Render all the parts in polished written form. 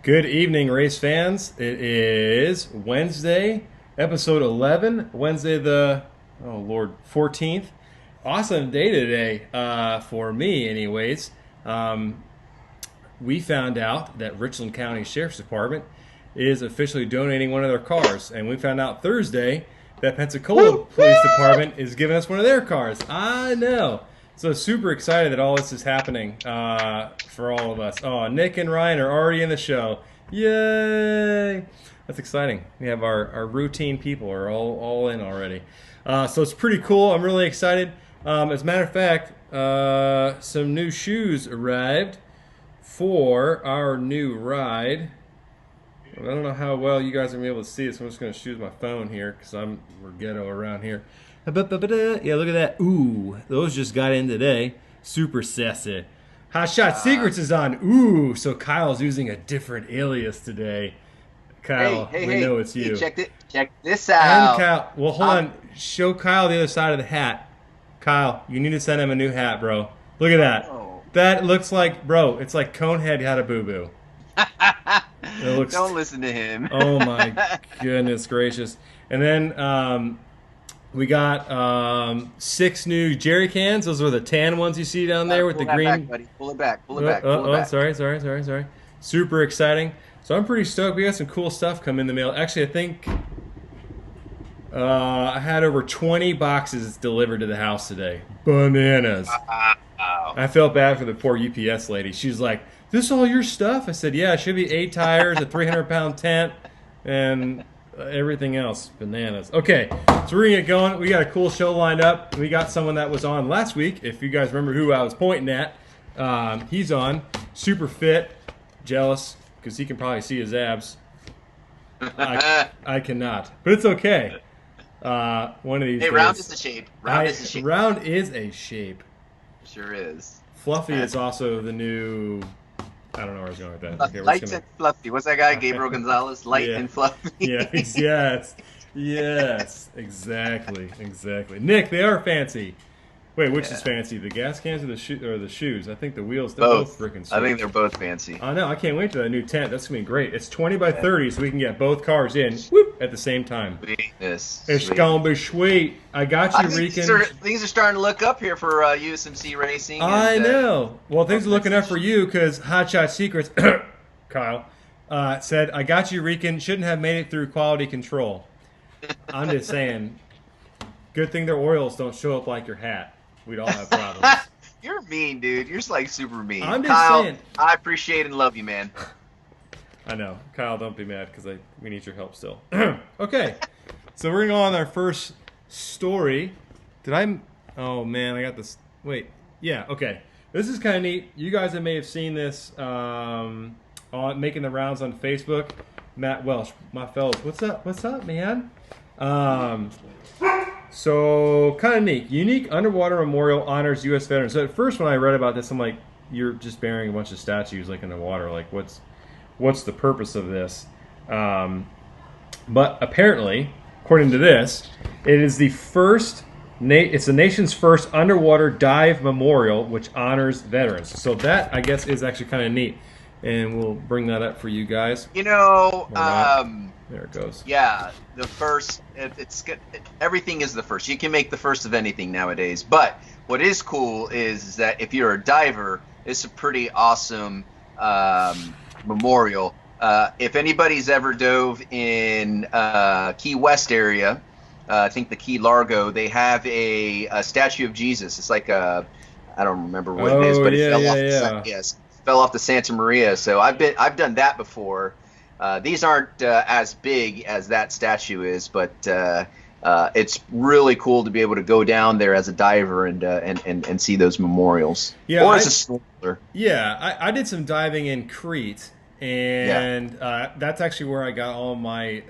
Good evening, race fans. It is Wednesday, episode 11, Wednesday oh Lord, 14th. Awesome day today for me, anyways. Um, we found out that Richland County Sheriff's Department is officially donating one of their cars, and we found out Thursday that Pensacola Police Department is giving us one of their cars. I know. So super excited that all this is happening for all of us. Oh, Nick and Ryan are already in the show. Yay! That's exciting. We have our routine people are all in already. So it's pretty cool. I'm really excited. As a matter of fact, some new shoes arrived for our new ride. I don't know how well you guys are going to be able to see it, so I'm just going to choose my phone here because we're ghetto around here. Yeah, look at that. Ooh, those just got in today. Super sassy. Hot Shot Secrets is on. Ooh, so Kyle's using a different alias today. Kyle, we know it's you. Hey, check this And out. Kyle, well, hold on. Show Kyle the other side of the hat. Kyle, you need to send him a new hat, bro. Look at that. Oh. That looks like, bro, it's like Conehead had a boo-boo. It looks. Don't listen to him. Oh my goodness gracious! And then we got 6 new jerry cans. Those are the tan ones you see down there with the green. Back, buddy. Pull it back. Pull it back. Sorry. Super exciting. So I'm pretty stoked. We got some cool stuff come in the mail. Actually, I think I had over 20 boxes delivered to the house today. Bananas. Wow. I felt bad for the poor UPS lady. She was like, "This is all your stuff?" I said, "Yeah, it should be 8 tires, a 300-pound tent, and everything else." Bananas. Okay, so we're going to get going. We got a cool show lined up. We got someone that was on last week. If you guys remember who I was pointing at, he's on. Super fit. Jealous, because he can probably see his abs. I cannot. But it's okay. One of these days. Round is a shape. Round is a shape. Sure is. Fluffy is also the new. I don't know where I was going with that. Okay, Light and fluffy. What's that guy? Gabriel Gonzalez. Light and fluffy. Yes, exactly. Nick, they are fancy. Wait, which is fancy? The gas cans or the shoes? I think the wheels. They're both freaking sweet. I think they're both fancy. I know. I can't wait for that new tent. That's gonna be great. It's 20 by 30, so we can get both cars in at the same time. It's gonna be sweet. I got you, Rican. Things are starting to look up here for USMC racing. I know. Well, things are looking up for you because Hot Shot Secrets, Kyle, said, "I got you, Rican. Shouldn't have made it through quality control." I'm just saying. Good thing their oils don't show up like your hat. We'd all have problems. You're mean, dude. You're just like super mean. I'm just Kyle, saying. I appreciate and love you, man. I know. Kyle, don't be mad because we need your help still. Okay. So we're going to go on our first story. Oh, man, I got this. Wait. Yeah, okay. This is kind of neat. You guys may have seen this on making the rounds on Facebook. Matt Welsh, my fellows. What's up, man? So, kind of neat. Unique Underwater Memorial honors U.S. veterans. So, at first when I read about this, I'm like, you're just burying a bunch of statues like in the water. Like, what's the purpose of this? But apparently, according to this, it is the first. It's the nation's first underwater dive memorial, which honors veterans. So that, I guess, is actually kind of neat, and we'll bring that up for you guys. You know, there it goes. Yeah, the first. Everything is the first. You can make the first of anything nowadays. But what is cool is that if you're a diver, it's a pretty awesome memorial. If anybody's ever dove in Key West area, I think the Key Largo, they have a statue of Jesus. It's like I don't remember what it is, but it fell off the Santa Maria. So I've done that before. These aren't as big as that statue is, but it's really cool to be able to go down there as a diver and see those memorials. Yeah, or as a snorkeler. Yeah, I did some diving in Crete, and that's actually where I got all my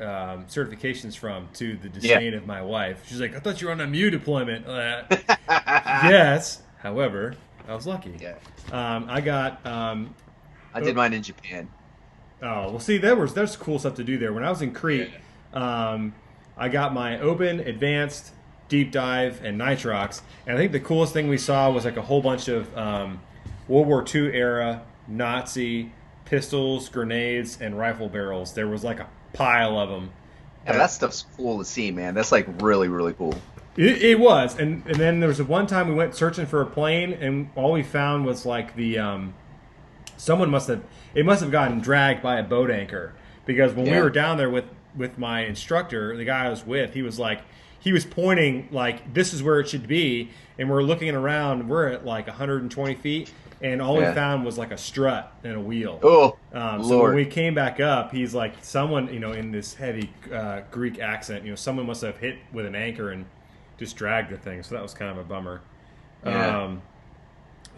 certifications from, to the disdain of my wife. She's like, "I thought you were on a MEU deployment." Yes, however, I was lucky. Yeah. I got. I did mine in Japan. Oh, well, see, there's cool stuff to do there. When I was in Crete, I got my open, advanced, deep dive, and nitrox. And I think the coolest thing we saw was like a whole bunch of World War II era Nazi pistols, grenades, and rifle barrels. There was like a pile of them. Yeah, that stuff's cool to see, man. That's like really, really cool. It was, and then there was one time we went searching for a plane, and all we found was like someone must have gotten dragged by a boat anchor, because when we were down there with my instructor, the guy I was with, he was pointing like this is where it should be, and we're looking around. We're at like 120 feet, and all we found was like a strut and a wheel. Oh, so when we came back up, he's like, someone, in this heavy Greek accent, someone must have hit with an anchor and just dragged the thing. So that was kind of a bummer. Yeah.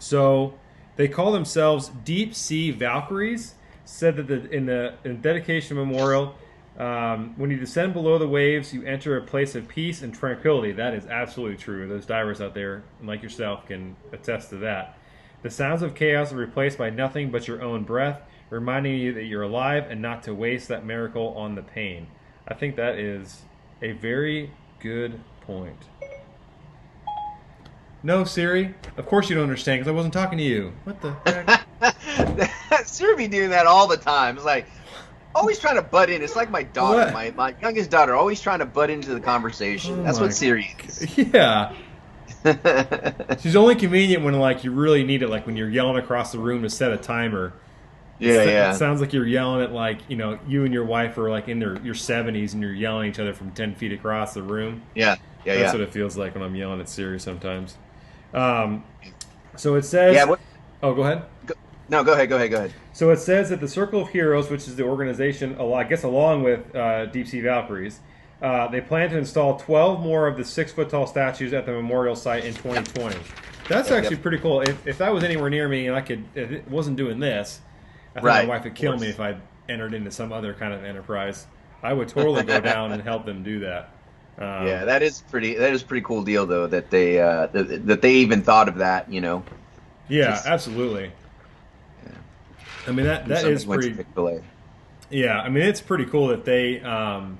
So they call themselves Deep Sea Valkyries. Said that in the dedication memorial, when you descend below the waves, you enter a place of peace and tranquility. That is absolutely true. Those divers out there, like yourself, can attest to that. The sounds of chaos are replaced by nothing but your own breath, reminding you that you're alive and not to waste that miracle on the pain. I think that is a very good point. No, Siri. Of course you don't understand because I wasn't talking to you. What the heck? Siri be doing that all the time. It's like always trying to butt in. It's like my daughter, my youngest daughter, always trying to butt into the conversation. That's what Siri is. Yeah. She's only convenient when like you really need it, like when you're yelling across the room to set a timer. Yeah. It sounds like you're yelling at like, you and your wife are like in your 70s and you're yelling at each other from 10 feet across the room. Yeah. That's what it feels like when I'm yelling at Siri sometimes. So it says... Yeah, oh, go ahead. No, go ahead. So it says that the Circle of Heroes, which is the organization, I guess along with Deep Sea Valkyries, they plan to install 12 more of the 6-foot-tall statues at the memorial site in 2020. That's actually pretty cool. If that was anywhere near me and if it wasn't doing this, I think my wife would kill me if I entered into some other kind of enterprise. I would totally go down and help them do that. Yeah, that is pretty cool deal though that they even thought of that. Yeah, absolutely. Yeah. I mean that is pretty. Yeah, I mean it's pretty cool that they thought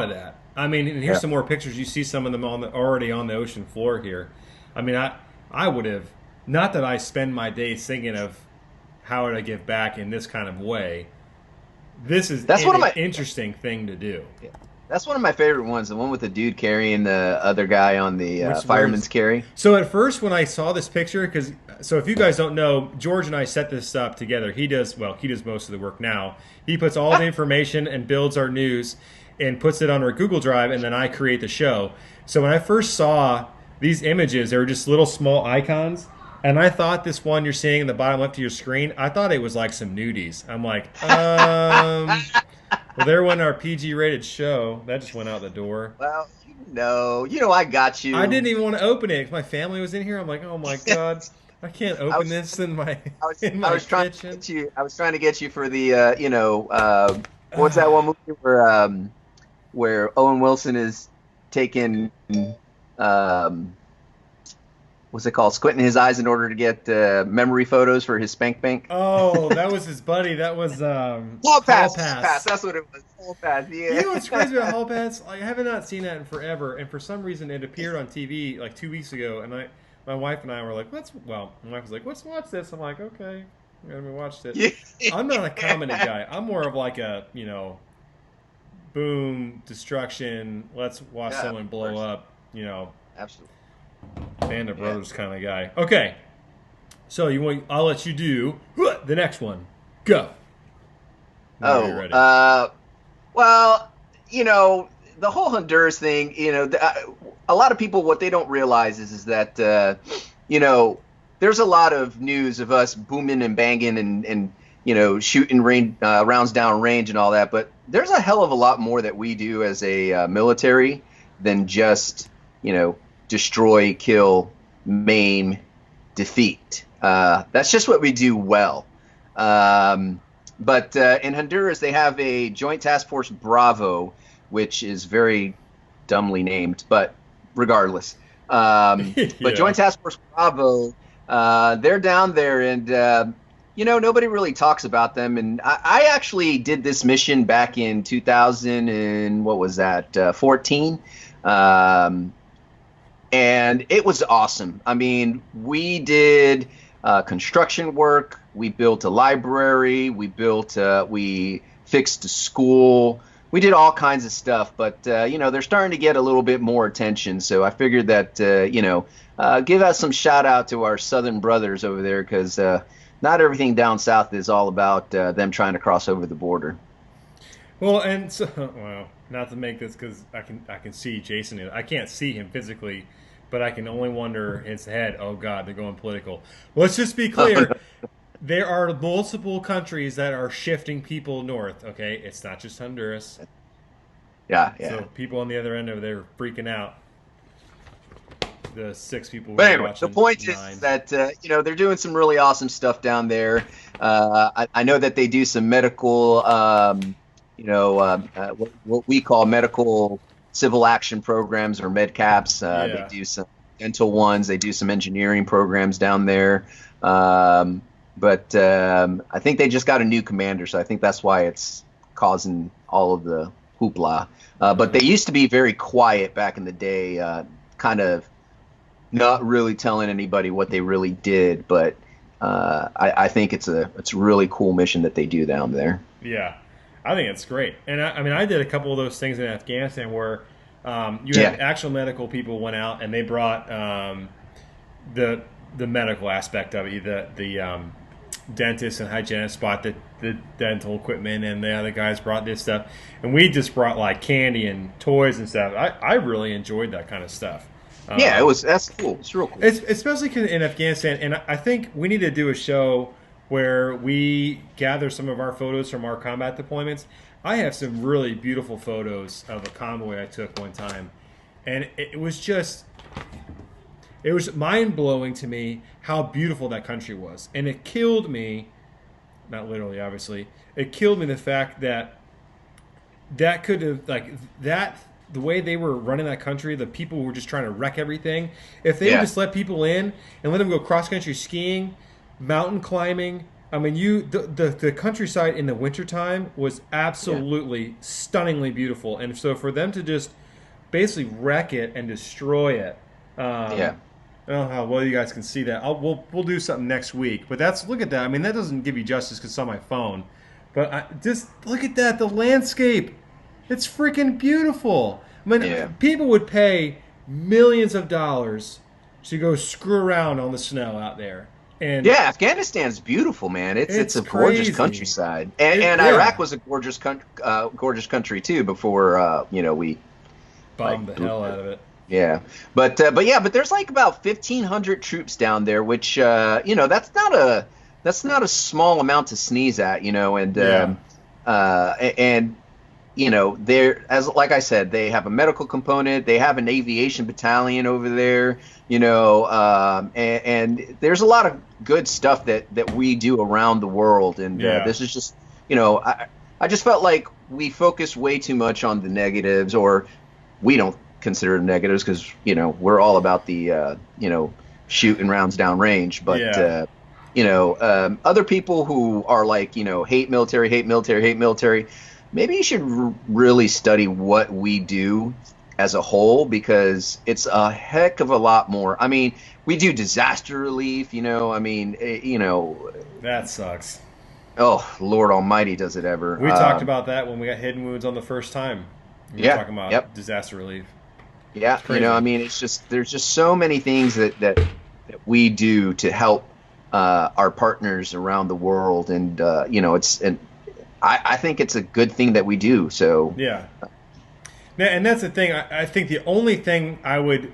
of that. I mean, and here's some more pictures. You see some of them already on the ocean floor here. I mean, I would have, not that I spend my days thinking of how would I give back in this kind of way. This is an interesting thing to do. Yeah. That's one of my favorite ones, the one with the dude carrying the other guy on the fireman's carry. So at first when I saw this picture, so if you guys don't know, George and I set this up together. He does most of the work now. He puts all the information and builds our news and puts it on our Google Drive, and then I create the show. So when I first saw these images, they were just little small icons, and I thought this one you're seeing in the bottom left of your screen, I thought it was like some nudies. I'm like, well, there went our PG-rated show. That just went out the door. Well, I got you. I didn't even want to open it because my family was in here. I'm like, oh my god, I can't open this in my kitchen. I was trying to get you for the what's that one movie where Owen Wilson is taking what's it called? Squinting his eyes in order to get memory photos for his spank bank. Oh, that was his buddy. That was Hall Pass. That's what it was. Hall Pass. Yeah. You know what's crazy about Hall Pass? I have not seen that in forever, and for some reason it appeared on TV like 2 weeks ago, and my wife and I were like, my wife was like, let's watch this. I'm like, okay, and we watched it. Yeah. I'm not a comedy guy. I'm more of like a boom, destruction. Let's watch someone blow up. Absolutely. Band of Brothers kind of guy. Okay, so I'll let you do the next one. Go. Well, the whole Honduras thing. A lot of people, what they don't realize is that there's a lot of news of us booming and banging and shooting rounds down range and all that, but there's a hell of a lot more that we do as a military than just destroy, kill, maim, defeat. That's just what we do well. But in Honduras, they have a Joint Task Force Bravo, which is very dumbly named, but regardless. But Joint Task Force Bravo, they're down there, and nobody really talks about them. And I actually did this mission back in 2000 and what was that, 14. And it was awesome. I mean, we did construction work. We built a library. We fixed a school. We did all kinds of stuff, but they're starting to get a little bit more attention. So I figured that give us some shout out to our southern brothers over there, because not everything down south is all about them trying to cross over the border. Well, and so, well, not to make this, because I can see Jason. I can't see him physically, but I can only wonder his head. Oh God, they're going political. Let's just be clear. There are multiple countries that are shifting people north. Okay, it's not just Honduras. Yeah, So yeah. people on the other end over there freaking out. The 6 people we But were anyway, the watching, point is 9. that they're doing some really awesome stuff down there. I know that they do some medical, what we call medical civil action programs, or MedCaps. They Yeah. do some dental ones. They do some engineering programs down there. But I think they just got a new commander, so I think that's why it's causing all of the hoopla. But they used to be very quiet back in the day, kind of not really telling anybody what they really did, but I think it's a really cool mission that they do down there. Yeah, I think it's great. And I mean, I did a couple of those things in Afghanistan where you Yeah, had actual medical people went out and they brought the medical aspect of it. The dentist and hygienist brought the dental equipment, and the other guys brought this stuff, and we just brought like candy and toys and stuff. I really enjoyed that kind of stuff. yeah, Um, that's cool. It's real cool. It's, especially in Afghanistan, and I think we need to do a show where we gather some of our photos from our combat deployments. I have some really beautiful photos of a convoy I took one time, and it was mind blowing to me how beautiful that country was, and it killed me, not literally, obviously, it killed me the fact that that could have like that the way they were running that country, the people were just trying to wreck everything. If they would Yeah, just let people in and let them go cross country skiing, mountain climbing, I mean, the countryside in the wintertime was yeah, absolutely stunningly beautiful. And so for them to just basically wreck it and destroy it, yeah. I don't know how well you guys can see that. We'll do something next week. But that's look at that. I mean, that doesn't give you justice because it's on my phone. But just look at that. The landscape. It's freaking beautiful. I mean, Yeah. people would pay millions of dollars to go screw around on the snow out there, and Yeah, Afghanistan's beautiful, man. It's it's a gorgeous crazy. countryside, and Iraq Yeah, was a gorgeous country too before we like bombed the hell out of it. yeah. But there's like about 1,500 troops down there, which that's not a small amount to sneeze at, and Yeah, and they're, as like I said, they have a medical component. They have an aviation battalion over there, and there's a lot of good stuff that we do around the world. And yeah, this is just, I just felt like we focus way too much on the negatives, or we don't consider them negatives, because we're all about the shooting rounds down range. But yeah. other people who are like, hate military, hate military, hate military, maybe you should really study what we do as a whole, because it's a heck of a lot more. I mean, we do disaster relief, I mean, That sucks. oh, Lord Almighty, does it ever. We talked about that when we got hidden wounds on the first time. We were Yeah, talking about yep, disaster relief. yeah. It's I crazy. mean, there's just so many things that we do to help our partners around the world, and and I think it's a good thing that we do. So Yeah. And that's the thing. I think the only thing I would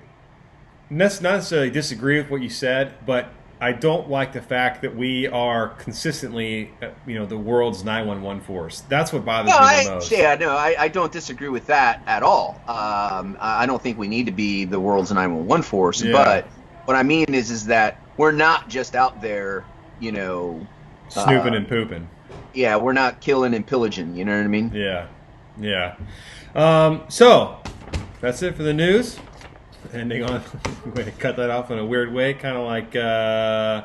not necessarily disagree with what you said, but I don't like the fact that we are consistently, the world's 911 force. That's what no, bothers me the most. I don't disagree with that at all. I don't think we need to be the world's 911 force, Yeah. but what I mean is that we're not just out there, you know, Snooping uh, and pooping. yeah, we're not killing and pillaging. You know what I mean? Yeah. Yeah. So, that's it for the news. Ending on, I'm going to cut that off in a weird way, kind of like Eh.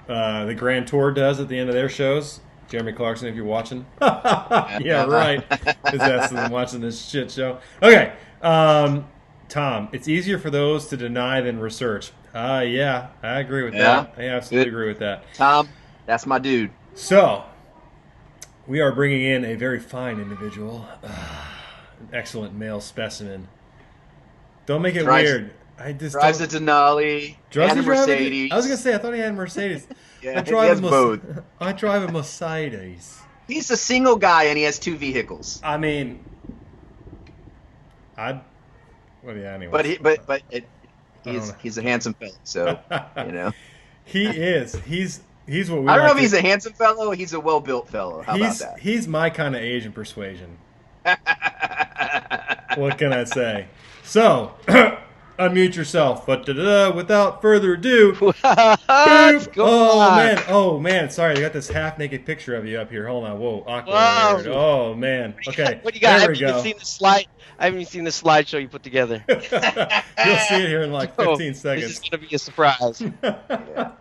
the Grand Tour does at the end of their shows. Jeremy Clarkson, if you're watching. Yeah, right. His ass isn't watching this shit show. Okay. Tom, it's easier for those to deny than research. Yeah, I agree with Yeah. that. I absolutely Good. agree with that. Tom, that's my dude. So, we are bringing in a very fine individual, an excellent male specimen. Don't make it Drives weird. I just drives don't. a Denali Does and he a drive it? I was gonna Mercedes. say I thought he had a Mercedes. I Yeah, he drive a has both. I drive a Mercedes. He's a single guy and he has two vehicles. I mean, I. Well, yeah. But Anyways, he but it, I don't he's a handsome fellow, so know. you know. He is. He's what we I don't know like if he's to. a handsome fellow. He's a well-built fellow. How about that? He's my kind of Asian persuasion. What can I say? So, unmute yourself. But without further ado, What's boop. going on? Oh man. Sorry, I got this half-naked picture of you up here. Hold on. Whoa, awkward. Whoa. Oh man. Okay, What do you got? I there we haven't even go. seen the slide. I haven't even seen the slideshow you put together. You'll see it here in like So, 15 this is seconds. gonna be a surprise. Yeah.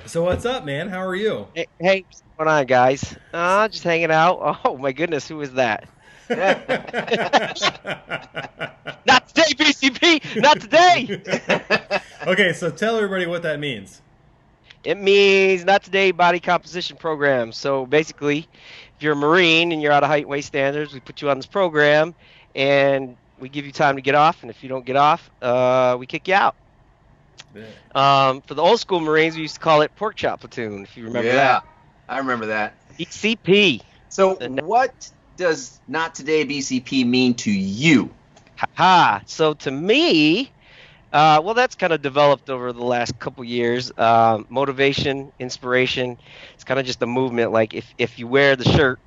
So what's up, man? How are you? Hey, what's going on, guys? Just hanging out. Oh my goodness, who is that? Not today, BCP. Not today. Okay, so tell everybody what that means. It means not today body composition program. So basically, if you're a Marine and you're out of height and weight standards, we put you on this program and we give you time to get off. And if you don't get off, we kick you out. For the old school Marines, we used to call it pork chop platoon, if you remember that. I remember that. BCP. So, what does not today BCP mean to you? Ha. So to me, well, that's kind of developed over the last couple years. Motivation, inspiration. It's kind of just a movement. Like if you wear the shirt,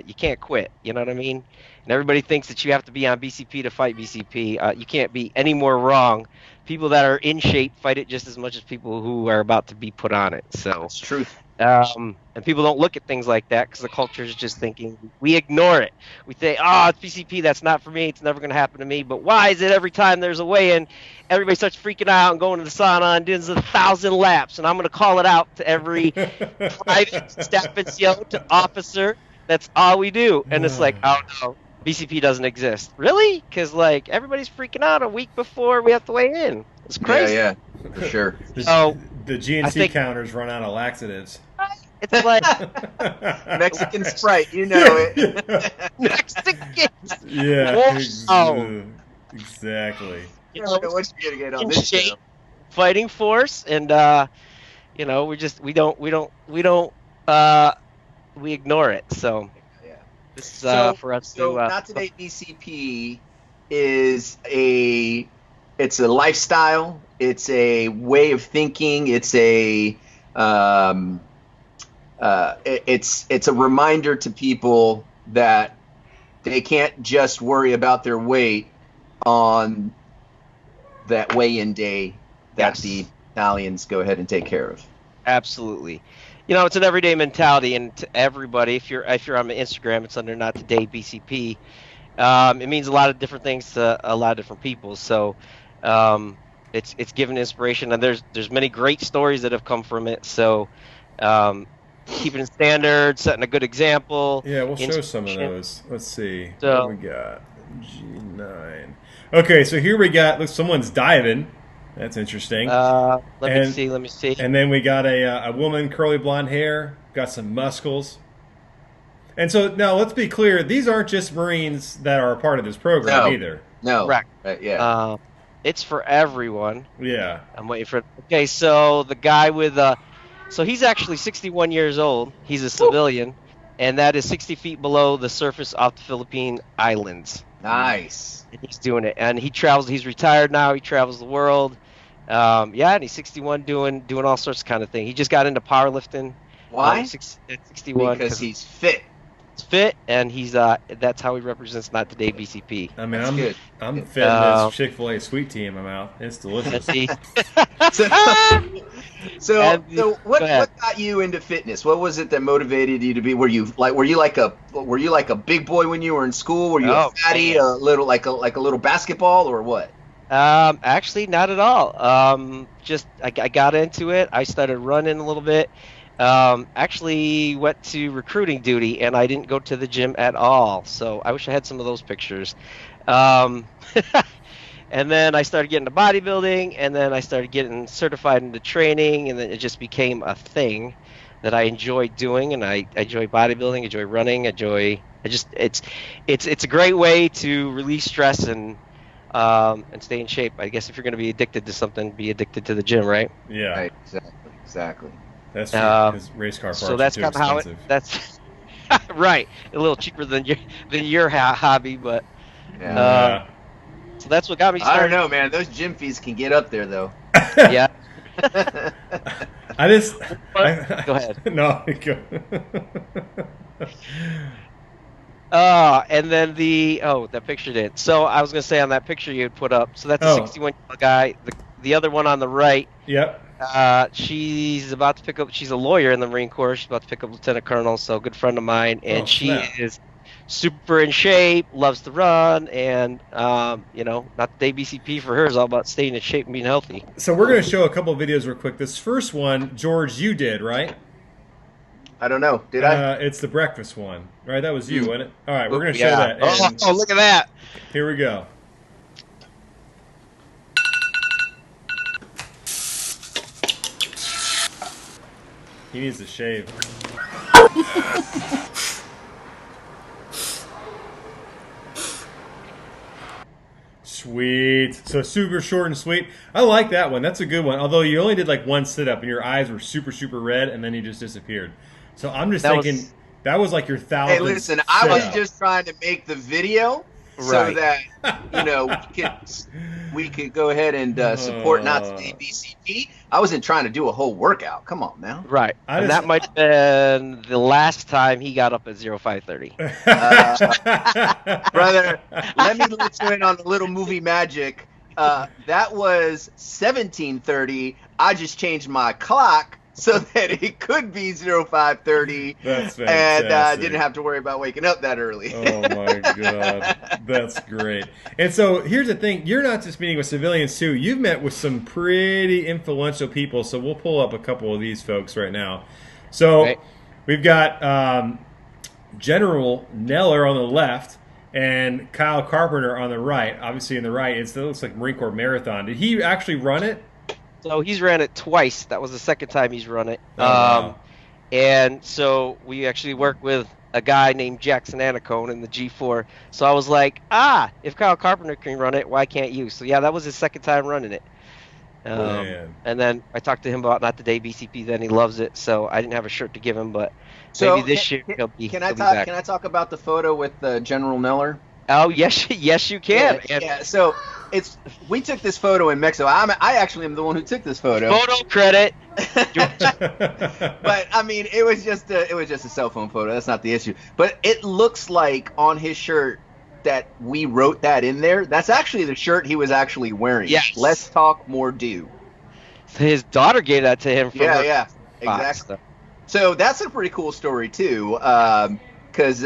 you can't quit. You know what I mean? And everybody thinks that you have to be on BCP to fight BCP. You can't be any more wrong. People that are in shape fight it just as much as people who are about to be put on it. So It's truth. and people don't look at things like that because the culture is just thinking. We ignore it. We say, it's BCP, that's not for me, it's never going to happen to me. But why is it every time there's a weigh-in, everybody starts freaking out and going to the sauna and doing 1,000 laps? And I'm going to call it out to every private staff NCO, to officer. That's all we do. And it's like, oh no, BCP doesn't exist. Really? Because like everybody's freaking out a week before we have to weigh in. It's crazy. Yeah, for sure. So The GNC counters run out of laxatives. it's like Mexican Sprite, you know it. Mexicans. Yeah. Wow. Exactly. You Never know know, what you're gonna get on in this shape, show. fighting force, and we ignore it. So Yeah. this is for us So to. not today BCP is it's a lifestyle. It's a way of thinking. It's a it's a reminder to people that they can't just worry about their weight on that weigh-in day that Yes. the Italians go ahead and take care of. Absolutely. It's an everyday mentality, and to everybody, if you're on my Instagram, it's under Not Today BCP. It means a lot of different things to a lot of different people. So it's given inspiration, and there's many great stories that have come from it. So keeping standard, setting a good example. Yeah, we'll show some of inspiration. those. Let's see. So- What do we got? G9. Okay, so here we got, look, someone's diving. That's interesting. Let And- me see. And then we got a woman, curly blonde hair, got some muscles. And so now let's be clear, these aren't just Marines that are a part of this program No. either. No, Correct. Yeah. It's for everyone. Yeah. I'm waiting for. Okay, so the guy with so he's actually 61 years old. He's a civilian, and that is 60 feet below the surface off the Philippine Islands. Nice. And he's doing it, and he travels. He's retired now. He travels the world. And he's 61, doing all sorts of kind of thing. He just got into powerlifting. Why? At 61 Because he's fit. he's fit, and he's that's how he represents Not Today BCP. I mean, That's good. I'm fitting this Chick-fil-A sweet tea in my mouth. It's delicious. He- So, And- so what go ahead. what got you into fitness? What was it that motivated you to be? Were you like a big boy when you were in school? Were you a Oh, fatty, man. a little like a little basketball, or what? Actually, not at all. Just I got into it. I started running a little bit. Actually went to recruiting duty, and I didn't go to the gym at all. So I wish I had some of those pictures. And then I started getting into bodybuilding, and then I started getting certified into training, and then it just became a thing that I enjoy doing. And I enjoy bodybuilding, enjoy running, it's a great way to release stress and stay in shape. I guess if you're going to be addicted to something, be addicted to the gym, right? Yeah, Right, exactly. that's true. Because race car parts So that's are too kind of how expensive. that's right. A little cheaper than your hobby, but Yeah. so that's what got me I started. don't know, man. Those gym fees can get up there, though. Yeah. I just Go ahead. No, go. And then that picture did. So I was gonna say on that picture you had put up. So that's a 61-year-old guy. The other one on the right. Yep. She's about to pick up. She's a lawyer in the Marine Corps. She's about to pick up lieutenant colonel. So a good friend of mine, and she is super in shape, loves to run, and not the ABCP for her is all about staying in shape and being healthy. So we're going to show a couple of videos real quick. This first one, George, you did, right? I don't know. Did I? It's the breakfast one, right? That was you, wasn't it? All right, we're going to show that. Oh, look at that! Here we go. He needs to shave. Sweet. So super short and sweet. I like that one. That's a good one. Although you only did like one sit-up and your eyes were super, super red and then you just disappeared. So I'm just thinking that was like your 1,000th Hey, listen, I was just trying to make the video so that, we could go ahead and support Not the ABCP. I wasn't trying to do a whole workout. Come on now. Right. And that might have been the last time he got up at 0530. Brother, let me let you in on a little movie magic. That was 1730. I just changed my clock so that it could be 0530. That's fantastic. And I didn't have to worry about waking up that early. Oh my God. That's great. And so here's the thing. You're not just meeting with civilians too. You've met with some pretty influential people. So we'll pull up a couple of these folks right now. So we've got General Neller on the left and Kyle Carpenter on the right. Obviously in the right, it looks like Marine Corps Marathon. Did he actually run it? So he's ran it twice. That was the second time he's run it. Wow. And so we actually worked with a guy named Jackson Anacone in the G4. So I was like, if Kyle Carpenter can run it, why can't you? So yeah, that was his second time running it. And then I talked to him about Not the Day BCP. Then he loves it. So I didn't have a shirt to give him, but maybe this year he'll be. Can I talk about the photo with General Neller? Oh yes, you can. Yeah. So we took this photo in Mexico. I actually am the one who took this photo. Photo credit. But I mean, it was just a cell phone photo. That's not the issue. But it looks like on his shirt that we wrote that in there. That's actually the shirt he was actually wearing. Yes. Less talk, more do. His daughter gave that to him. From Exactly. So that's a pretty cool story too. Because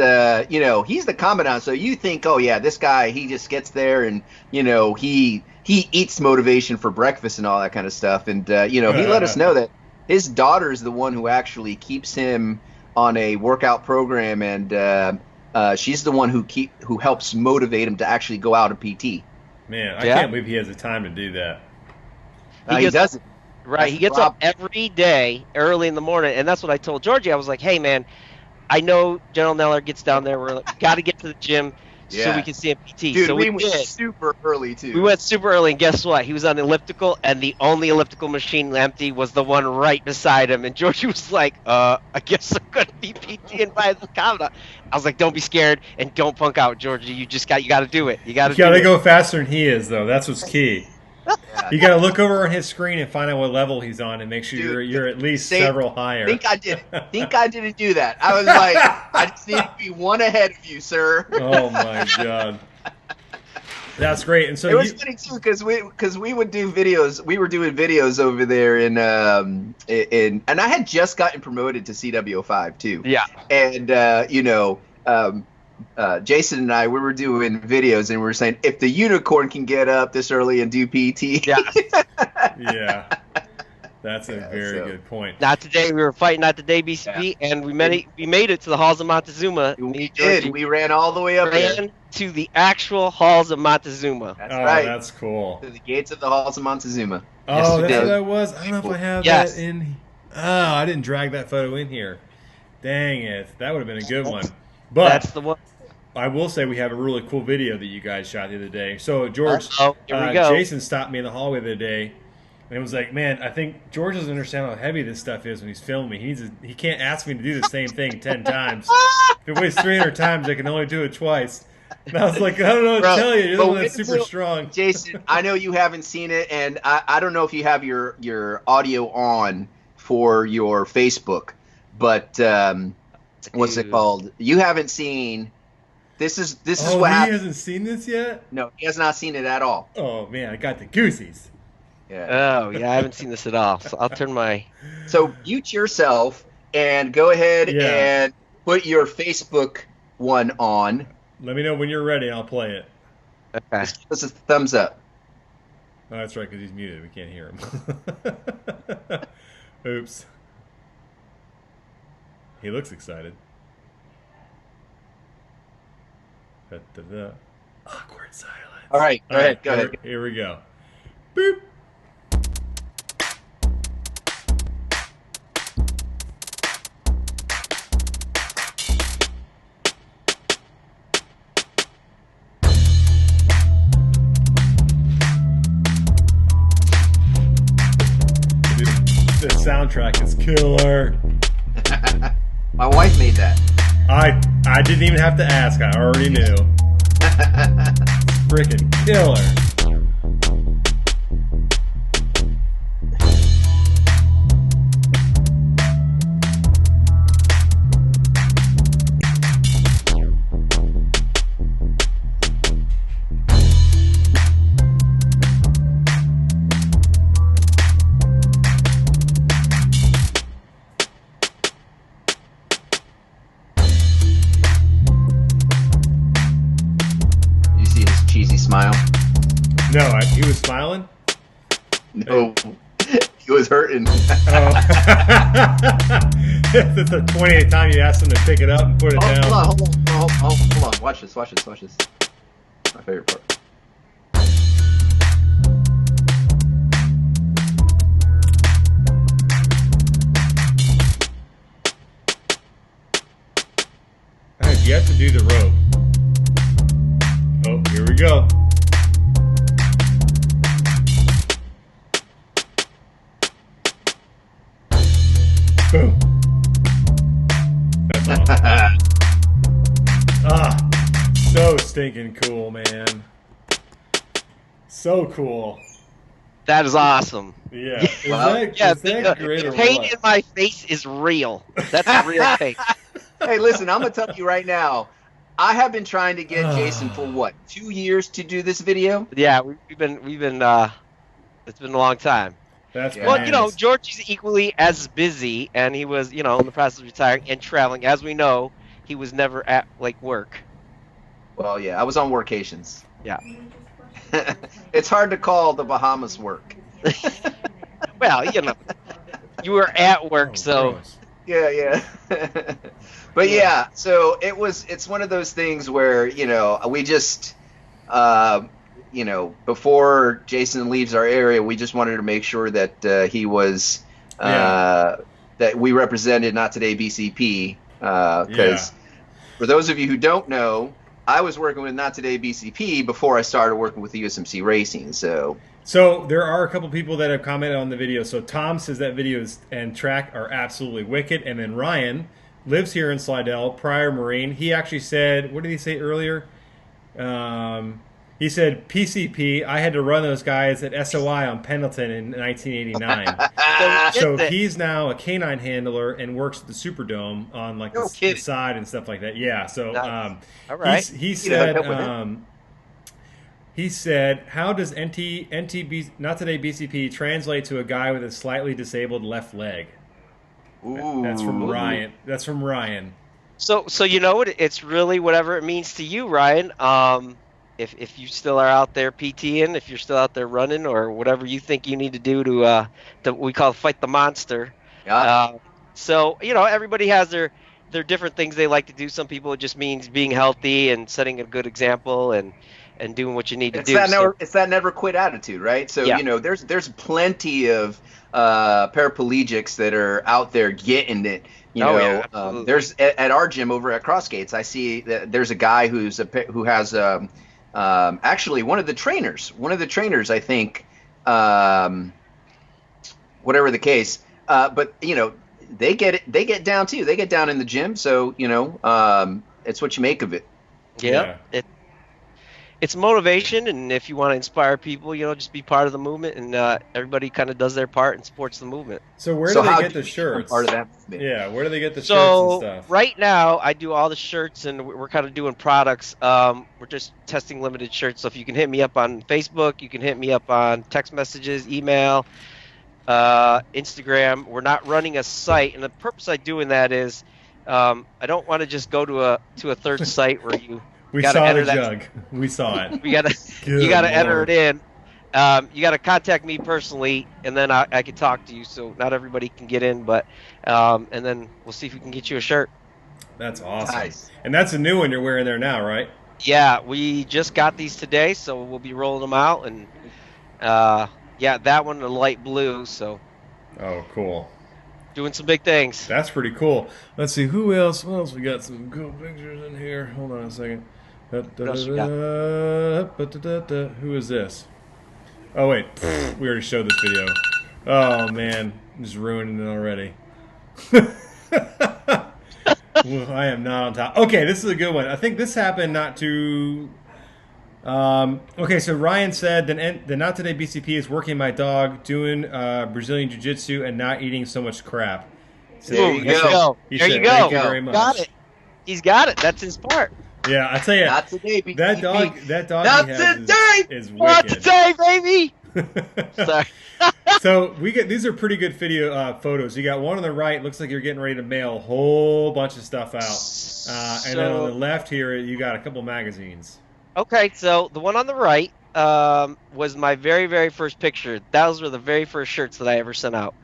he's the commandant, so you think, oh yeah, this guy, he just gets there and he eats motivation for breakfast and all that kind of stuff, and he let us know that his daughter is the one who actually keeps him on a workout program, and she's the one who helps motivate him to actually go out and PT. Man, I can't believe he has the time to do that. He doesn't. Right, he gets up every day early in the morning, and that's what I told Georgie. I was like, hey man, I know General Neller gets down there. We're like, got to get to the gym so we can see him PT. Dude, so we went super early too. We went super early, and guess what? He was on the elliptical, and the only elliptical machine empty was the one right beside him. And Georgie was like, I guess I'm going to be PTing by the commandant. I was like, don't be scared and don't punk out, Georgie. You got to do it. You got to go faster than he is, though. That's what's key. You got to look over on his screen and find out what level he's on and make sure you're at least several higher. Think I didn't do that. I was like, I just need to be one ahead of you, sir. Oh my God. That's great. And so it was funny too because we would do videos. We were doing videos over there and I had just gotten promoted to CW05 too. Yeah. And Jason and we were doing videos and we were saying if the unicorn can get up this early and do PT. Yeah. That's a very good point. Not today. We were fighting not today, BCP, and we made it to the halls of Montezuma. We did. We ran all the way up there. To the actual halls of Montezuma. That's right. That's cool. To the gates of the halls of Montezuma. Oh, that's what I was. I don't know if I have that in. Oh, I didn't drag that photo in here. Dang it. That would have been a good one. But that's the one. I will say we have a really cool video that you guys shot the other day. So, George, here we go. Jason stopped me in the hallway the other day and was like, man, I think George doesn't understand how heavy this stuff is when he's filming. He can't ask me to do the same thing 10 times. If it weighs 300 times, I can only do it twice. And I was like, I don't know what to tell you. You're the one that's super strong. Jason, I know you haven't seen it, and I don't know if you have your audio on for your Facebook, but what's it called? You haven't seen. This is what happened. He hasn't seen this yet? No, he has not seen it at all. Oh, man, I got the goosies. Yeah. Oh, yeah, I haven't seen this at all. So I'll turn my... So mute yourself and go ahead and put your Facebook one on. Let me know when you're ready. I'll play it. Okay. Just give us a thumbs up. Oh, that's right, because he's muted. We can't hear him. Oops. He looks excited. Awkward silence. All right, go ahead. Here we go. Boop. The soundtrack is killer. My wife made that. I didn't even have to ask. I already knew. Freaking killer. Smile? No, he was smiling? No, he was hurting. Oh. That's the 28th time you asked him to pick it up and put it down. Hold on. Watch this. My favorite part. I have yet to do the rope. Oh, here we go. Boom. That's awesome. So stinking cool, man. So cool. That is awesome. Yeah. Is that great or the pain what? in my face is real. That's real pain. Hey, listen, I'm going to tell you right now. I have been trying to get Jason for what, 2 years to do this video? Yeah, we've been it's been a long time. That's well, George is equally as busy, and he was, in the process of retiring and traveling. As we know, he was never at work. Well, yeah, I was on workations. Yeah. It's hard to call the Bahamas work. Well, you were at work, so. Gross. Yeah. But yeah, so it's one of those things where, we just, before Jason leaves our area, we just wanted to make sure that he was, that we represented Not Today BCP, because for those of you who don't know, I was working with Not Today BCP before I started working with USMC Racing, So there are a couple people that have commented on the video. So Tom says that video and track are absolutely wicked, and then Ryan lives here in Slidell, prior Marine. He actually said, what did he say earlier? He said, PCP, I had to run those guys at SOI on Pendleton in 1989. So he's now a canine handler and works at the Superdome on the side and stuff like that. Yeah, so all right. he said, how does Not Today BCP translate to a guy with a slightly disabled left leg? Ooh. That's from Ryan. So you know what? It's really whatever it means to you, Ryan. if you still are out there PTing, if you're still out there running, or whatever you think you need to do to we call fight the monster. Yeah. So everybody has their different things they like to do. Some people it just means being healthy and setting a good example and doing what you need to It's do. that never quit attitude, right? So Yeah. there's plenty of paraplegics that are out there getting it. Yeah, absolutely. There's at our gym over at Crossgates, I see that there's a guy who has actually one of the trainers, I think, whatever the case, but they get down too. They get down in the gym, so it's what you make of it. Yeah. It's motivation, and if you want to inspire people, just be part of the movement, and everybody kind of does their part and supports the movement. So where do they get the shirts? Part of that movement? Yeah, where do they get the shirts So and stuff? right now, I do all the shirts, and we're kind of doing products. We're just testing limited shirts. So if you can hit me up on Facebook, you can hit me up on text messages, email, Instagram. We're not running a site, and the purpose of doing that is I don't want to just go to a third site where you. We saw the jug. We saw it. You gotta enter it in. You gotta contact me personally, and then I can talk to you. So not everybody can get in, but and then we'll see if we can get you a shirt. That's awesome. Nice. And that's a new one you're wearing there now, right? Yeah, we just got these today, so we'll be rolling them out. And that one, the light blue. So. Oh, cool. Doing some big things. That's pretty cool. Let's see, who else? What else? We got some cool pictures in here. Hold on a second. Who is this? Oh, wait. We already showed this video. Oh, man. I'm just ruining it already. Well, I am not on top. Okay, this is a good one. I think this happened not too... okay, so Ryan said the Not Today BCP is working my dog, doing Brazilian Jiu-Jitsu, and not eating so much crap. So there you go. There you go. Thank you very much. Got it. He's got it. That's his part. Yeah, I tell you, Not today, BCP. that dog Not he has today. is Not wicked. today, baby. Sorry. So these are pretty good video photos. You got one on the right, looks like you're getting ready to mail a whole bunch of stuff out, and then on the left here you got a couple magazines. Okay, so the one on the right was my very, very first picture. Those were the very first shirts that I ever sent out.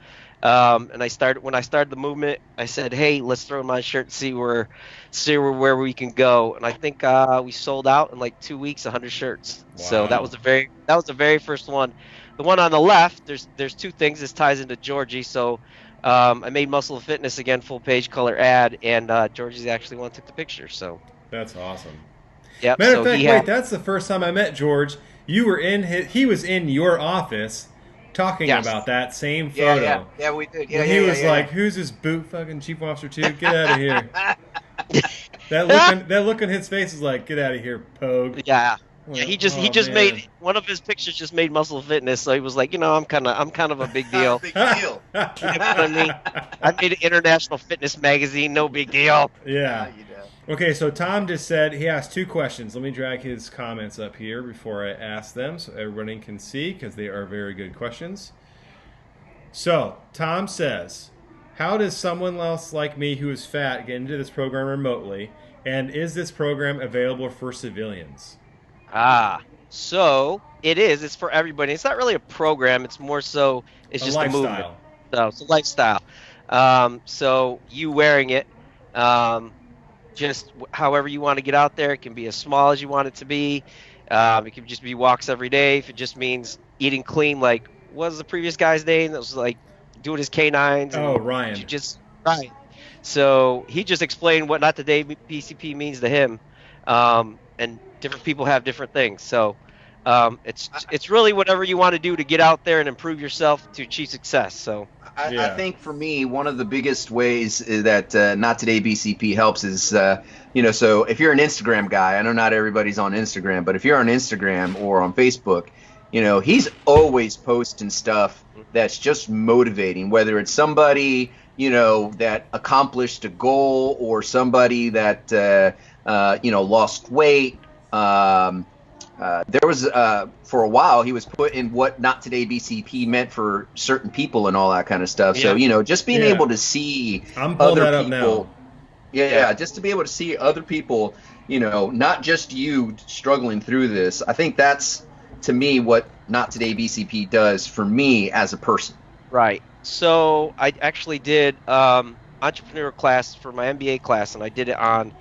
And when I started the movement, I said, "Hey, let's throw in my shirt and see where we can go." And I think we sold out in like 2 weeks, 100 shirts. Wow. So that was the very first one. The one on the left, there's two things. This ties into Georgie. So I made Muscle of Fitness again, full page color ad, and Georgie's actually one that took the picture. So That's awesome. yep. Matter So of fact, wait, that's the first time I met George. You were he was in your office talking Yes. about that same photo. Yeah, we did. He was like, "Who's this boot fucking chief officer too? Get out of here!" that look on his face is like, "Get out of here, Pogue." Yeah. Well, Yeah, he just man. made one of his pictures just made Muscle Fitness, so he was like, I'm kind of a big deal. Big deal. You know what I mean? I made an international fitness magazine, no big deal. Yeah. You know. Okay, so Tom just said he asked two questions. Let me drag his comments up here before I ask them so everybody can see because they are very good questions. So, Tom says, how does someone else like me who is fat get into this program remotely? And is this program available for civilians? So it is. It's for everybody. It's not really a program. It's more so it's just a movement. So it's a lifestyle. So you wearing it, just however you want to get out there. It can be as small as you want it to be. It can just be walks every day. If it just means eating clean, like what was the previous guy's name? That was like doing his canines. Oh, Ryan. Ryan. So he just explained what Not Today BCP means to him, and different people have different things. So it's really whatever you want to do to get out there and improve yourself to achieve success. So I think for me, one of the biggest ways that Not Today BCP helps is, so if you're an Instagram guy, I know not everybody's on Instagram, but if you're on Instagram or on Facebook, he's always posting stuff that's just motivating, whether it's somebody, that accomplished a goal or somebody that, lost weight. There was for a while he was put in what Not Today BCP meant for certain people and all that kind of stuff. Yeah. So just being able to see I'm pulling other that up people. Yeah, just to be able to see other people, not just you struggling through this. I think that's, to me, what Not Today BCP does for me as a person. Right. So I actually did entrepreneur class for my MBA class, and I did it on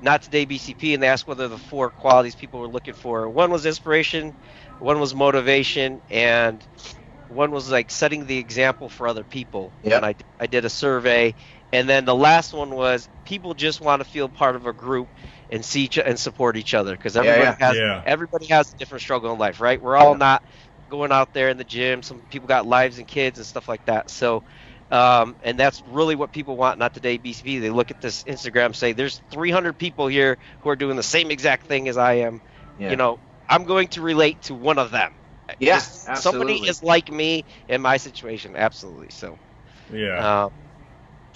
Not Today BCP, and they asked whether the four qualities people were looking for. One was inspiration, one was motivation, and one was like setting the example for other people. And Yep. I did a survey, and then the last one was people just want to feel part of a group and see and support each other, because Yeah, yeah. Yeah. everybody has a different struggle in life, right? We're all not going out there in the gym. Some people got lives and kids and stuff like that. So and that's really what people want. Not Today BCP. They look at this Instagram, say there's 300 people here who are doing the same exact thing as I am. Yeah. I'm going to relate to one of them. Yeah, Just somebody absolutely. is like me in my situation. Absolutely. So Yeah.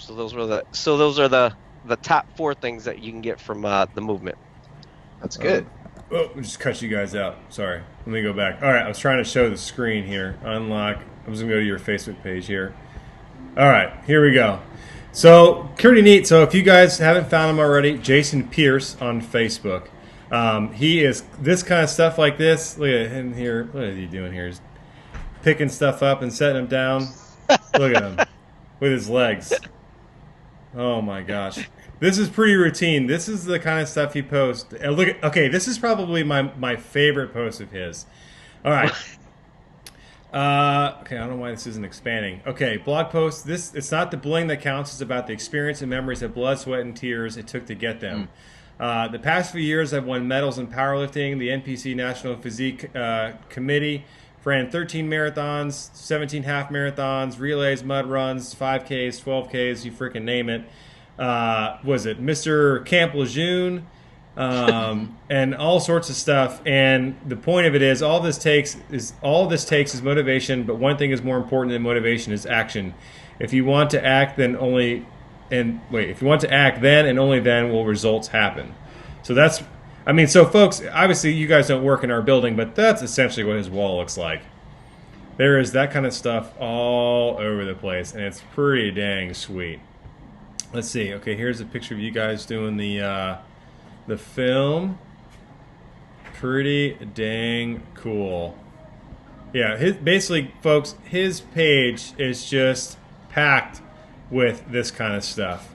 those are the top four things that you can get from the movement. That's good. Oh, we just cut you guys out. Sorry. Let me go back. All right, I was trying to show the screen here. Unlock. I'm just going to go to your Facebook page here. All right, here we go. So, pretty neat. So, if you guys haven't found him already, Jason Pierce on Facebook. He is this kind of stuff like this. Look at him here. What is he doing here? He's picking stuff up and setting them down. Look at him with his legs. Oh my gosh. This is pretty routine. This is the kind of stuff he posts. Look at, okay, this is probably my favorite post of his. All right. Okay, I don't know why this isn't expanding. Okay, blog post. It's not the bling that counts. It's about the experience and memories of blood, sweat, and tears it took to get them. The past few years, I've won medals in powerlifting, the NPC National Physique Committee, ran 13 marathons, 17 half marathons, relays, mud runs, 5Ks, 12Ks, you freaking name it. Was it Mr. Camp Lejeune? And all sorts of stuff. And the point of it is, all this takes is motivation. But one thing is more important than motivation is action. If you want to act, then only will results happen. So that's, I mean, so folks, obviously you guys don't work in our building, but that's essentially what his wall looks like. There is that kind of stuff all over the place, and it's pretty dang sweet. Let's see. Okay, here's a picture of you guys doing the film. Pretty dang cool. Yeah, basically, folks, his page is just packed with this kind of stuff.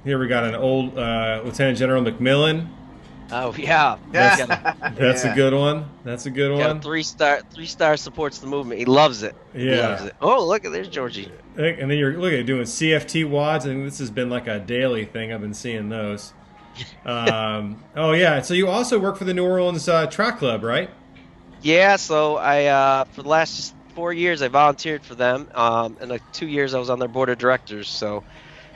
Here we got an old Lieutenant General McMillan. Oh yeah, That's a good one. That's a good one. 3-star supports the movement. He loves it. Yeah. He loves it. Oh, look at there's Georgie. And then you're looking at doing CFT wads, and this has been like a daily thing. I've been seeing those. Oh yeah. So you also work for the New Orleans Track Club, right? Yeah. So I for the last 4 years I volunteered for them. And like 2 years I was on their board of directors. So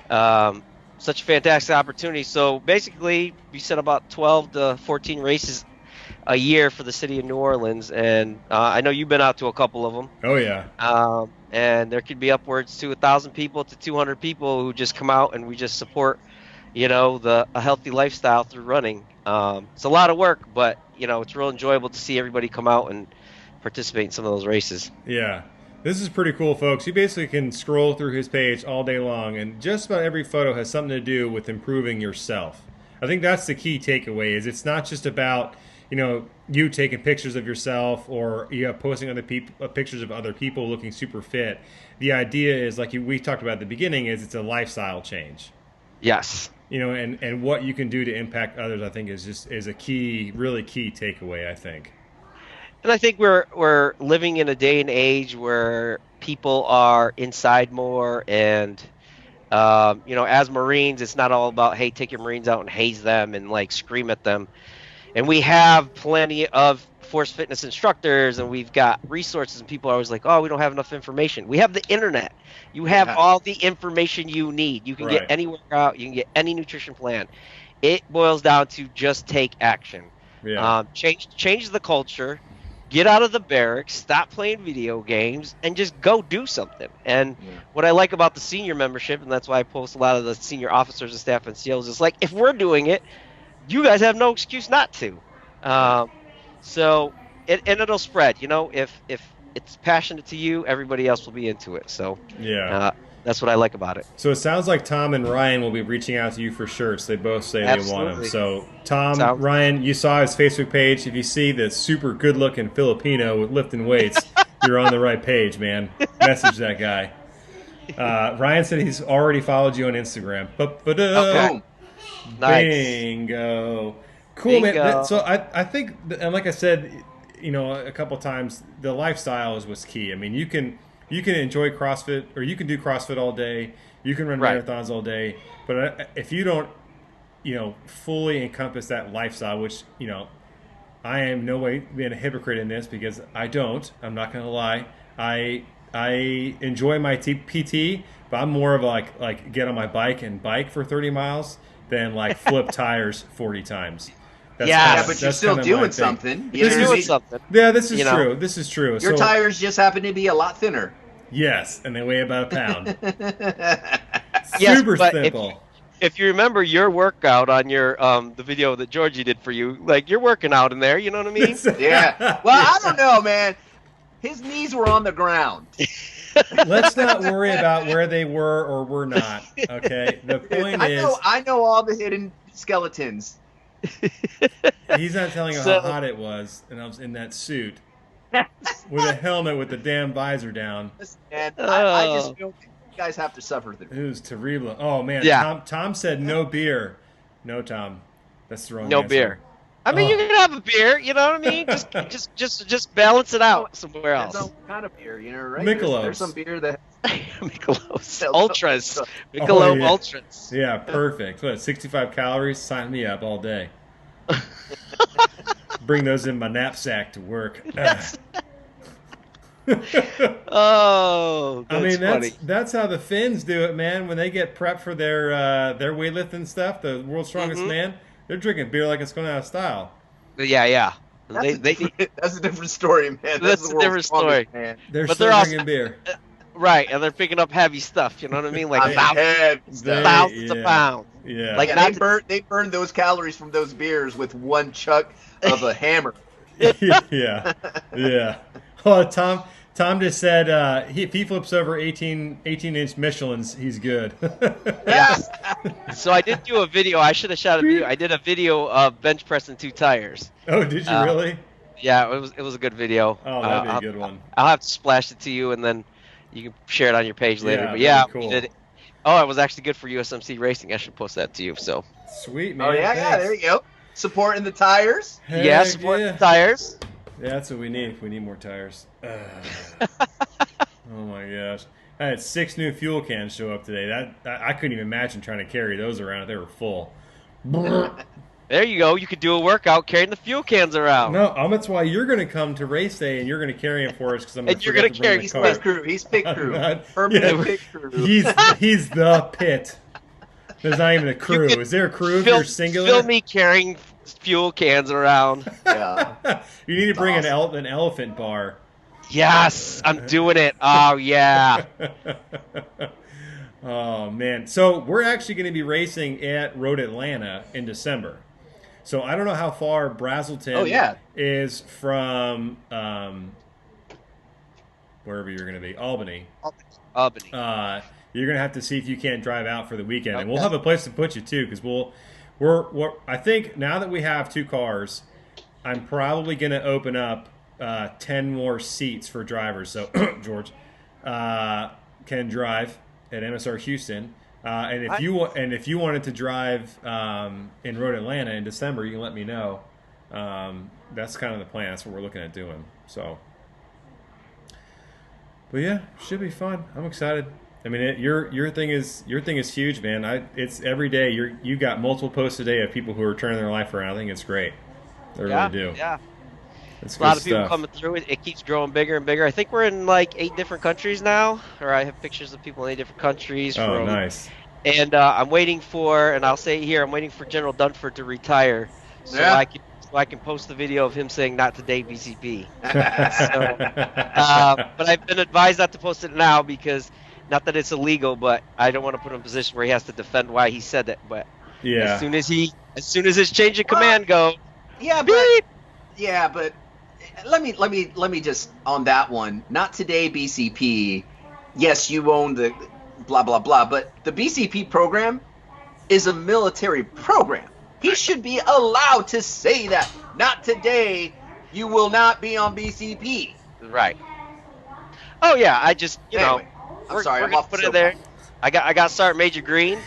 such a fantastic opportunity. So basically, we set about 12 to 14 races a year for the city of New Orleans, and I know you've been out to a couple of them. Oh yeah. And there could be upwards to 1,000 people to 200 people who just come out, and we just support, a healthy lifestyle through running. It's a lot of work, but it's real enjoyable to see everybody come out and participate in some of those races. Yeah. This is pretty cool, folks. You basically can scroll through his page all day long, and just about every photo has something to do with improving yourself. I think that's the key takeaway. Is it's not just about you taking pictures of yourself or posting other pictures of other people looking super fit. The idea is, like we talked about at the beginning, is it's a lifestyle change. Yes. And what you can do to impact others, I think, is a key, really key takeaway, I think. And I think we're living in a day and age where people are inside more, and as Marines, it's not all about, hey, take your Marines out and haze them and like scream at them. And we have plenty of force fitness instructors, and we've got resources, and people are always like, oh, we don't have enough information. We have the internet. You have all the information you need. You can get any workout. You can get any nutrition plan. It boils down to just take action. Yeah. Change the culture. Get out of the barracks, stop playing video games, and just go do something. And what I like about the senior membership, and that's why I post a lot of the senior officers and staff and COs, is like, if we're doing it, you guys have no excuse not to. So it'll spread. If it's passionate to you, everybody else will be into it. So That's what I like about it. So it sounds like Tom and Ryan will be reaching out to you for shirts. They both say they want them. Absolutely. So Tom, Sounds- Ryan, you saw his Facebook page. If you see the super good-looking Filipino with lifting weights, you're on the right page, man. Message that guy. Ryan said he's already followed you on Instagram. Okay. Boom. Nice. Bingo. Cool, man. Bingo. So I think, and like I said, a couple times, the lifestyle is what's key. I mean, you can enjoy CrossFit, or you can do CrossFit all day. You can run Right. marathons all day. But if you don't, fully encompass that lifestyle, which, I am no way being a hypocrite in this because I don't. I'm not going to lie. I enjoy my PT, but I'm more of like get on my bike and bike for 30 miles than like flip tires 40 times. Yeah, but you're still doing something. You're doing something. Yeah, this is You know. true. This is true. Your tires just happen to be a lot thinner. Yes, and they weigh about a pound. Yes, Super but simple. If you remember your workout on your the video that Georgie did for you, like you're working out in there, you know what I mean? Yeah. Well, I don't know, man. His knees were on the ground. Let's not worry about where they were or were not. Okay. The point is, I know all the hidden skeletons. he's not telling you So- how hot it was, and I was in that suit with a helmet with the damn visor down. And I Oh. just feel you guys have to suffer through. It was terrible. Oh man. Yeah. Tom said no beer. No, Tom. That's the wrong No answer. beer. I mean, Oh. you can have a beer, you know what I mean? Just balance it out somewhere Depends else. on what kind of beer, right? Michelob's. There's some beer that Michelob Ultras. Oh, Michelob yeah. Ultras. Yeah, perfect. What, 65 calories? Sign me up all day. Bring those in my knapsack to work. Oh, I that's mean, funny. that's how the Finns do it, man. When they get prepped for their weightlifting stuff, the world's strongest man, they're drinking beer like it's going out of style. Yeah. that's, They that's a different story, man. That's the a world's different strongest story. man. They're But still they're also- drinking beer. right, and they're picking up heavy stuff. You know what I mean? Like I'm heavy stuff. thousands yeah. of pounds. Yeah. Like- Yeah, not they burn those calories from those beers with one chuck of a hammer. yeah. Oh, Tom just said if he flips over 18-inch Michelins, he's good. Yes. So I did do a video. I should have shot a video. I did a video of bench pressing 2 tires. Oh, did you really? Yeah, it was a good video. Oh, that'd be a good one. I'll have to splash it to you, and then you can share it on your page later. Yeah, But yeah, that'd be we cool. did it. Oh, it was actually good for USMC racing. I should post that to you. So Sweet, man. Oh yeah, Thanks. there you go. Supporting the tires. Heck yeah, support yeah. the tires. Yeah, that's what we need. We need more tires. Oh my gosh. I had 6 new fuel cans show up today. I couldn't even imagine trying to carry those around if they were full. There you go. You could do a workout carrying the fuel cans around. No, that's why you're going to come to race day and you're going to carry them for us because I'm going And to you're forget gonna to bring carry the He's car. pit crew. He's pit crew. Not- Permanent yeah. pit crew. He's the pit. There's not even a crew. could Is there a crew if you're singular? Film me carrying fuel cans around. Yeah. You need to bring Awesome. an elephant bar. Yes, I'm doing it. Oh yeah. Oh man! So we're actually going to be racing at Road Atlanta in December. So I don't know how far Brazelton Oh, yeah. is from wherever you're going to be, Albany. Albany. You're going to have to see if you can't drive out for the weekend, and we'll Okay. have a place to put you too, because we're I think now that we have 2 cars, I'm probably going to open up 10 more seats for drivers. So George can drive at MSR Houston, and if you wanted to drive in Road Atlanta in December, you can let me know. That's kind of the plan. That's what we're looking at doing. So, but yeah, should be fun. I'm excited. I mean, your thing is huge, man. It's every day. You got multiple posts a day of people who are turning their life around. I think it's great. I really do. Yeah. It's A lot good of people stuff. coming through. It keeps growing bigger and bigger. I think we're in like 8 different countries now, or I have pictures of people in 8 different countries. Oh, nice. And I'm waiting for, and I'll say it here, I'm waiting for General Dunford to retire, so Yeah. I can post the video of him saying "Not today, BCP." But I've been advised not to post it now because, not that it's illegal, but I don't want to put him in a position where he has to defend why he said it. But Yeah. as soon as his change of command goes, Yeah, but let me just on that one. Not today, BCP. Yes, you own blah blah blah. But the BCP program is a military program. He should be allowed to say that. Not today. You will not be on BCP. Right. Oh yeah, I just Anyway, I'm sorry. we're I'm gonna off the put it there. soapbox. I got Sergeant Major Green.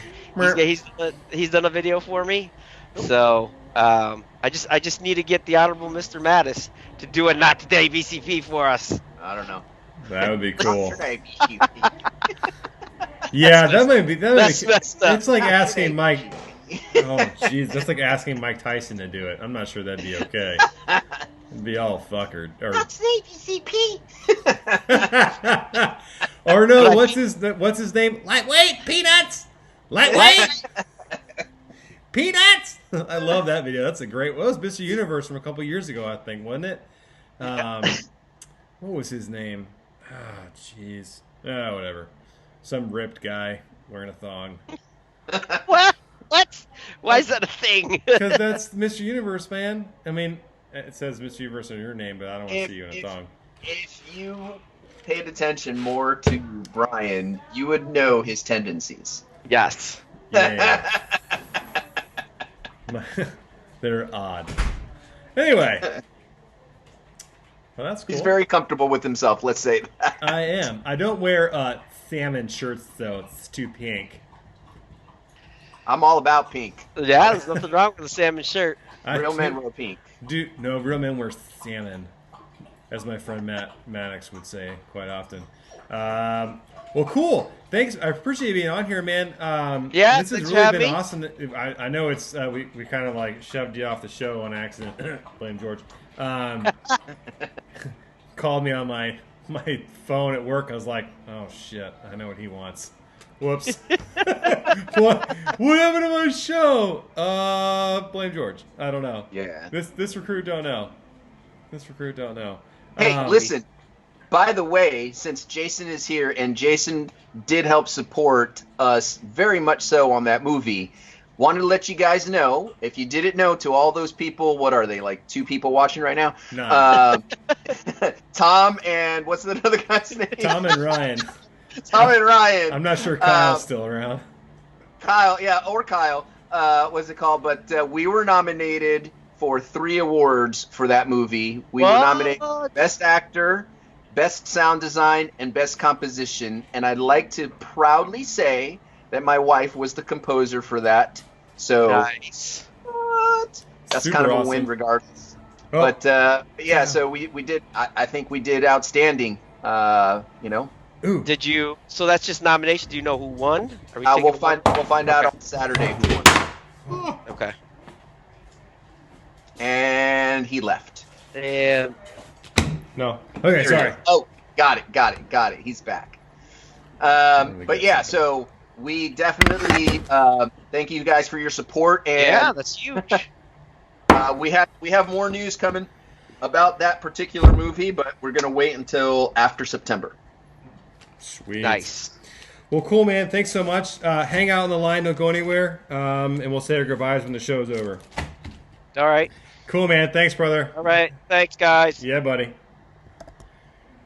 He's done a video for me. So I just need to get the Honorable Mr. Mattis to do a not today BCP for us. I don't know. That would be cool. Today, BCP. Yeah, that might be. That's messed up. It's like Not asking today, Mike. BCP. Oh, jeez, that's like asking Mike Tyson to do it. I'm not sure that'd be okay. It'd be all fuckered. Not today, BCP. Or no, what's his name? Lightweight peanuts. Lightweight peanuts. I love that video. That's a great. Well, it was Mr. Universe from a couple years ago, I think, wasn't it? What was his name? Ah, jeez. Whatever. Some ripped guy wearing a thong. What? What? Why is that a thing? Because that's Mr. Universe, man. I mean, it says Mr. Universe on your name, but I don't want to see you in a thong. If you paid attention more to Brian, you would know his tendencies. Yes. Yeah. They're odd. Anyway. Well, that's cool. He's very comfortable with himself, let's say that. I am. I don't wear salmon shirts, though. It's too pink. I'm all about pink. Yeah, there's nothing wrong with a salmon shirt. Real men wear pink. No, real men wear salmon, as my friend Matt Maddox would say quite often. Well, cool. Thanks. I appreciate you being on here, man. Yeah, this has thanks really for been having me. awesome. I know it's we kind of like shoved you off the show on accident. Blame George. Called me on my phone at work. I was like, oh shit, I know what he wants. Whoops. what happened to my show? Blame George. I don't know. Yeah. This recruit don't know. Hey, listen. By the way, since Jason is here, and Jason did help support us very much so on that movie, wanted to let you guys know, if you didn't know, to all those people, what are they, like 2 people watching right now? No. Tom and what's the other guy's name? Tom and Ryan. Tom and Ryan. I'm not sure Kyle's still around. Kyle, yeah, or Kyle, what's it called? But we were nominated for 3 awards for that movie. We were nominated Best Actor, Best Sound Design, and Best Composition. And I'd like to proudly say that my wife was the composer for that. So Nice. that's Super kind of a awesome. win regardless. Oh. But yeah, so we did. I think we did outstanding. You know. Ooh. Did you? So that's just nomination. Do you know who won? Are we We'll find out on Saturday who won. Okay. And he left. And No. Okay, sorry. Oh, got it. He's back. But yeah, so we definitely thank you guys for your support, and yeah, that's huge. we have more news coming about that particular movie, but we're gonna wait until after September. Sweet. Nice. Well, cool, man. Thanks so much. Hang out on the line. Don't go anywhere. And we'll say our goodbyes when the show's over. All right. Cool, man. Thanks, brother. All right. Thanks, guys. Yeah, buddy.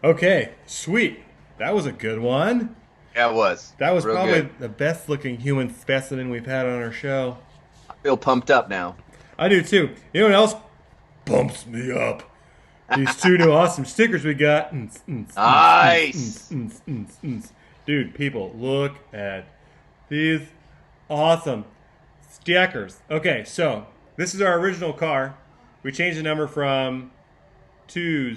Okay, sweet. That was a good one. Yeah, it was. That was Real probably good. the best-looking human specimen we've had on our show. I feel pumped up now. I do, too. You know what else pumps me up? These 2 new awesome stickers we got. Nice. Dude, people, look at these awesome stickers. Okay, so this is our original car. We changed the number from 20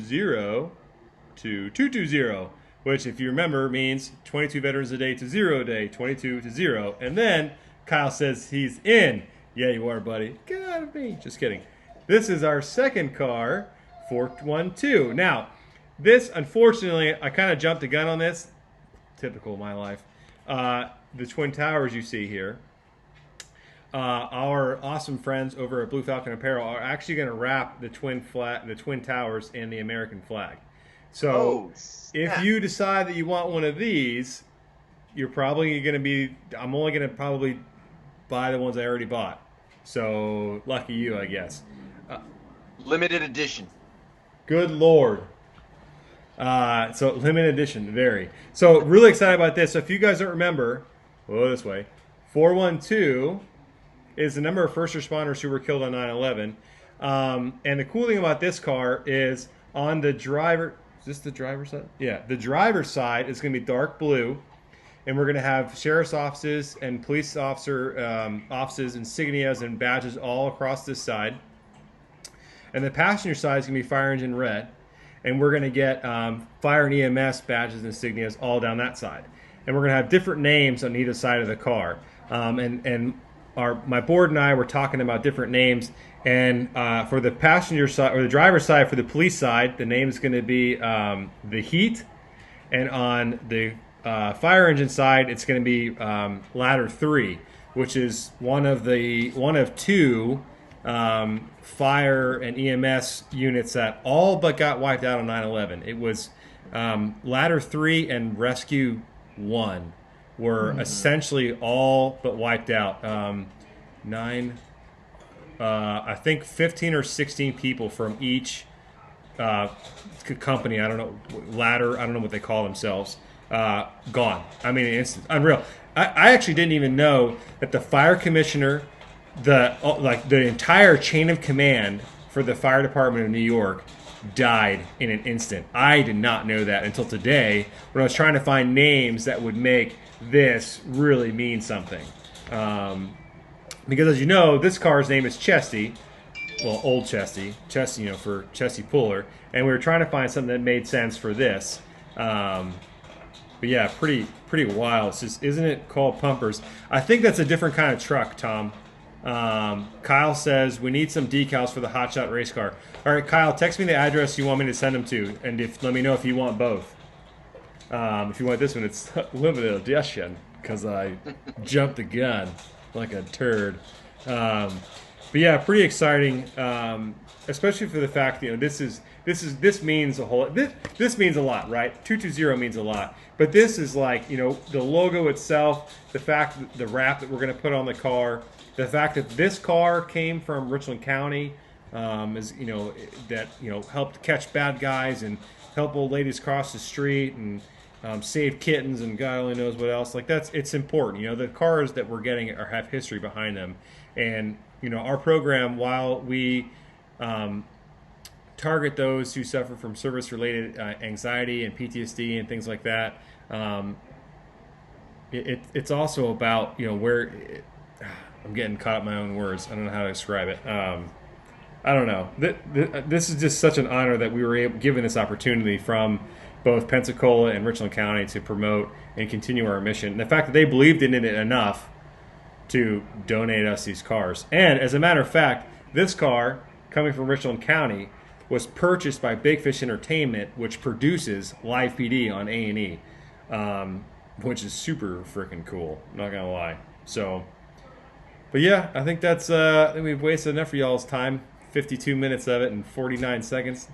to 220, which, if you remember, means 22 Veterans a Day to 0 day, 22 to 0. And then Kyle says he's in. Yeah, you are, buddy. Get out of me. Just kidding. This is our second car, 412. Now, this, unfortunately, I kind of jumped the gun on this. Typical of my life. The Twin Towers you see here. Our awesome friends over at Blue Falcon Apparel are actually going to wrap the Twin Towers in the American flag. So, if you decide that you want one of these, you're probably going to be. I'm only going to probably buy the ones I already bought. So, lucky you, I guess. Limited edition. Good Lord. So limited edition, very. So really excited about this. So if you guys don't remember, we'll go this way. 412 is the number of first responders who were killed on 9/11. And the cool thing about this car is on the driver. Is this the driver's side? Yeah, the driver's side is going to be dark blue, and we're going to have sheriff's offices and police officer offices, insignias, and badges all across this side. And the passenger side is going to be fire engine red, and we're going to get fire and EMS badges and insignias all down that side. And we're going to have different names on either side of the car. My board and I were talking about different names, and for the passenger side or the driver's side, for the police side, the name is going to be the Heat, and on the fire engine side, it's going to be Ladder 3, which is one of two fire and EMS units that all but got wiped out on 9/11. It was Ladder 3 and Rescue 1 were essentially all but wiped out. I think 15 or 16 people from each company, I don't know, ladder, I don't know what they call themselves, gone. I mean, it's unreal. I actually didn't even know that the fire commissioner, the entire chain of command for the fire department of New York died in an instant. I did not know that until today when I was trying to find names that would make this really mean something. Because as you know, this car's name is Chesty. Well, Old Chesty, for Chesty Puller. And we were trying to find something that made sense for this. But yeah, pretty wild. It's just, isn't it called Pumpers? I think that's a different kind of truck, Tom. Kyle says, we need some decals for the hotshot race car. All right, Kyle, text me the address you want me to send them to, and let me know if you want both. If you want this one, it's limited edition, because I jumped the gun like a turd. But yeah, pretty exciting, especially for the fact this means a whole. This means a lot, right? 220 means a lot, but this is like the logo itself, the fact that the wrap that we're going to put on the car, the fact that this car came from Richland County, helped catch bad guys and help old ladies cross the street and save kittens and God only knows what else. Like it's important. The cars that we're getting have history behind them, and our program, while we target those who suffer from service-related anxiety and PTSD and things like that, it's also about where. I'm getting caught up in my own words. I don't know how to describe it. I don't know. This is just such an honor that we were given this opportunity from both Pensacola and Richland County to promote and continue our mission. And the fact that they believed in it enough to donate us these cars. And as a matter of fact, this car, coming from Richland County, was purchased by Big Fish Entertainment, which produces Live PD on A&E, which is super freaking cool. I'm not going to lie. So, but yeah, I think I think we've wasted enough of y'all's time. 52 minutes of it in 49 seconds.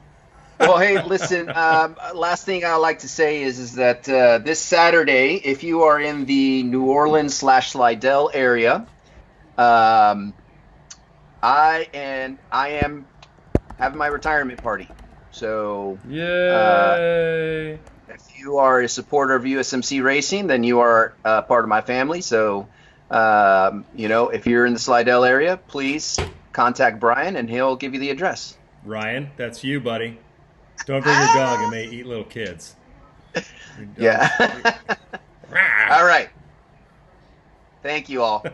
Well, hey, listen, last thing I'd like to say is that this Saturday, if you are in the New Orleans/Slidell area, I am having my retirement party. So, yay! If you are a supporter of USMC Racing, then you are part of my family. So, if you're in the Slidell area, please contact Brian, and he'll give you the address. Ryan, that's you, buddy. Don't bring your dog; it may eat little kids. Yeah. All right. Thank you all.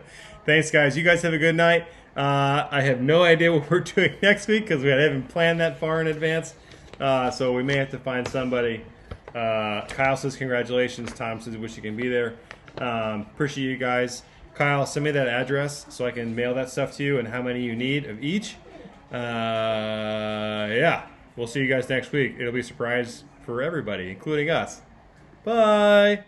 Thanks, guys. You guys have a good night. I have no idea what we're doing next week because we haven't planned that far in advance. So we may have to find somebody. Kyle says congratulations. Tom says wish you can be there. Appreciate you guys. Kyle, send me that address so I can mail that stuff to you and how many you need of each. Yeah. We'll see you guys next week. It'll be a surprise for everybody, including us. Bye.